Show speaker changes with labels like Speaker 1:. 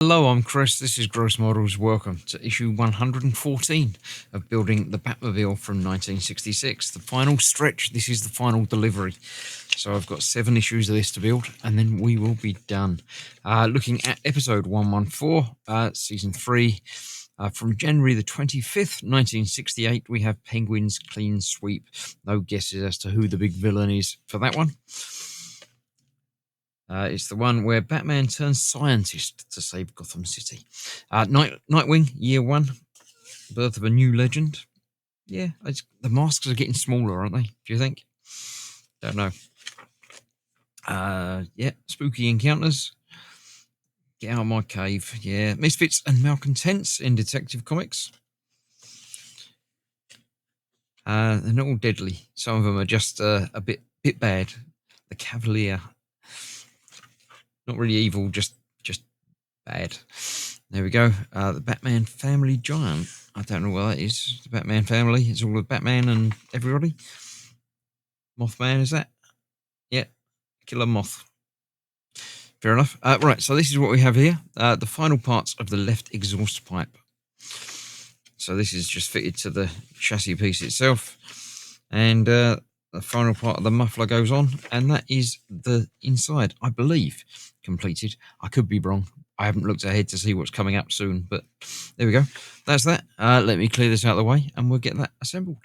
Speaker 1: Hello, I'm Chris. This is Gross Models. Welcome to issue 114 of Building the Batmobile from 1966. The final stretch. This is the final delivery. So I've got 7 issues of this to build, and then we will be done. Looking at episode 114, season 3. From January the 25th, 1968, we have Penguin's Clean Sweep. No guesses as to who the big villain is for that one. It's the one where Batman turns scientist to save Gotham City. Nightwing, year 1, birth of a new legend. Yeah, the masks are getting smaller, aren't they? Do you think? Don't know. Yeah, spooky encounters. Get out of my cave. Yeah, Misfits and Malcontents in Detective Comics. They're not all deadly. Some of them are just a bit bad. The Cavalier. Not really evil, just bad. There we go. The Batman Family Giant. I don't know what that is. The Batman Family. It's all of Batman and everybody. Mothman, is that? Yeah. Killer Moth. Fair enough. Right, so this is what we have here. The final parts of the left exhaust pipe. So this is just fitted to the chassis piece itself. And the final part of the muffler goes on. And that is the inside, I believe, completed. I could be wrong. I haven't looked ahead to see what's coming up soon. But there we go. That's that. Let me clear this out of the way and we'll get that assembled.